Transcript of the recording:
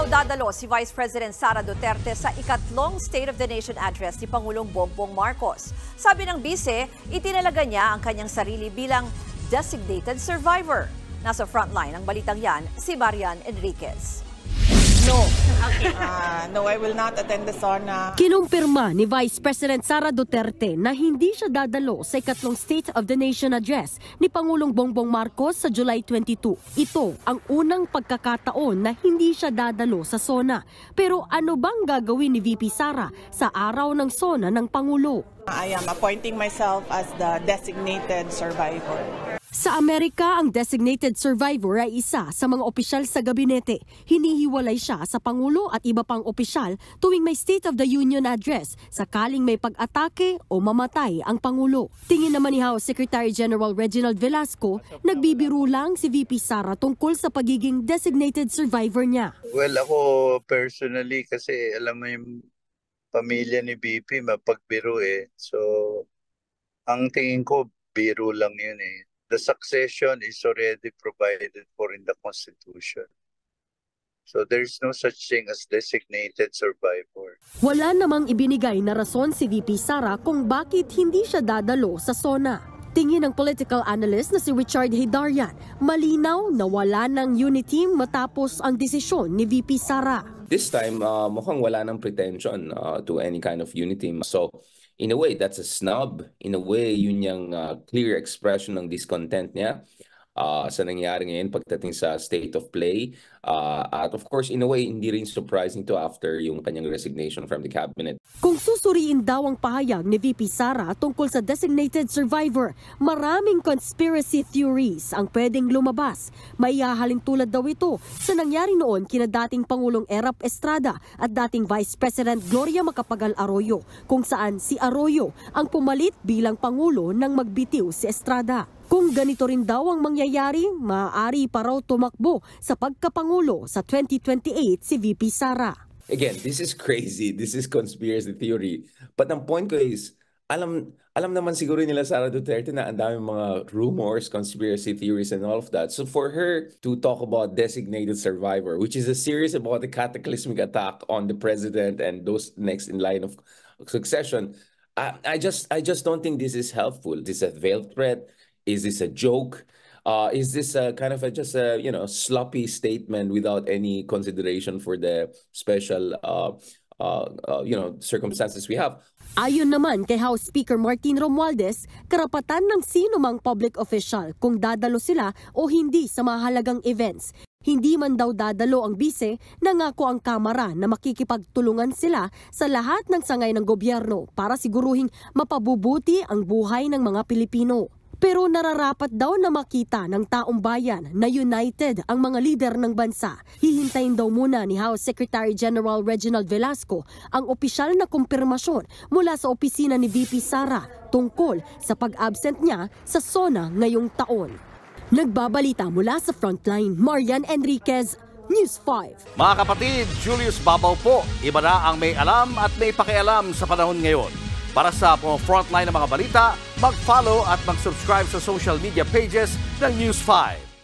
daw dadalo si Vice President Sara Duterte sa ikatlong State of the Nation address ni Pangulong Bongbong Marcos. Sabi ng bise, itinalaga niya ang kanyang sarili bilang designated survivor. Nasa frontline ng balitang yan, si Marian Enriquez. No. No, I will not attend the SONA. Kinumpirma ni Vice President Sara Duterte na hindi siya dadalo sa ikatlong State of the Nation address ni Pangulong Bongbong Marcos sa July 22. Ito ang unang pagkakataon na hindi siya dadalo sa SONA. Pero ano bang gagawin ni VP Sara sa araw ng SONA ng Pangulo? I am appointing myself as the designated survivor. Sa Amerika, ang designated survivor ay isa sa mga opisyal sa gabinete. Hinihiwalay siya sa Pangulo at iba pang opisyal tuwing may State of the Union address sakaling may pag-atake o mamatay ang Pangulo. Tingin naman ni House Secretary General Reginald Velasco, nagbibiro lang si VP Sara tungkol sa pagiging designated survivor niya. Well, ako personally kasi alam mo yung pamilya ni VP mapagbiro eh. So, ang tingin ko biro lang yun eh. The succession is already provided for in the Constitution. So there's no such thing as designated survivor. Wala namang ibinigay na rason si VP Sara kung bakit hindi siya dadalo sa SONA. Tingin ng political analyst na si Richard Hidarian, malinaw na wala ng unity matapos ang desisyon ni VP Sara. This time, mukhang wala ng pretension to any kind of unity. So, in a way, that's a snub. In a way, yun yung clear expression ng discontent niya sa nangyari ngayon pagdating sa state of play. At of course, in a way, hindi rin surprising to after yung kanyang resignation from the cabinet. Kung susuriin daw ang pahayag ni VP Sara tungkol sa designated survivor, maraming conspiracy theories ang pwedeng lumabas. May hahalin tulad daw ito sa nangyari noon kina dating Pangulong Erap Estrada at dating Vice President Gloria Macapagal Arroyo, kung saan si Arroyo ang pumalit bilang Pangulo nang magbitiw si Estrada. Kung ganito rin daw ang mangyayari, maaari pa raw tumakbo sa pagkapangulo sa 2028 si VP Sara. Again, this is crazy. This is conspiracy theory. But ang point ko is, alam naman siguro nila Sara Duterte na ang daming mga rumors, conspiracy theories and all of that. So for her to talk about designated survivor, which is a series about a cataclysmic attack on the president and those next in line of succession, I just don't think this is helpful. This is a veiled threat. Is this a joke? Is this a kind of just a sloppy statement without any consideration for the special circumstances we have? Ayon naman kay House Speaker Martin Romualdez, karapatan ng sino mang public official kung dadalo sila o hindi sa mahalagang events. Hindi man daw dadalo ang bise, nangako ang Kamara na makikipagtulungan sila sa lahat ng sangay ng gobyerno para siguruhing mapabubuti ang buhay ng mga Pilipino. Pero nararapat daw na makita ng taong bayan na united ang mga lider ng bansa. Hihintayin daw muna ni House Secretary General Reginald Velasco ang opisyal na kumpirmasyon mula sa opisina ni VP Sara tungkol sa pag-absent niya sa SONA ngayong taon. Nagbabalita mula sa Frontline, Marian Enriquez, News 5. Mga kapatid, Julius Babaw po. Iba na ang may alam at may pakialam sa panahon ngayon. Para sa frontline ng mga balita, mag-follow at mag-subscribe sa social media pages ng News 5.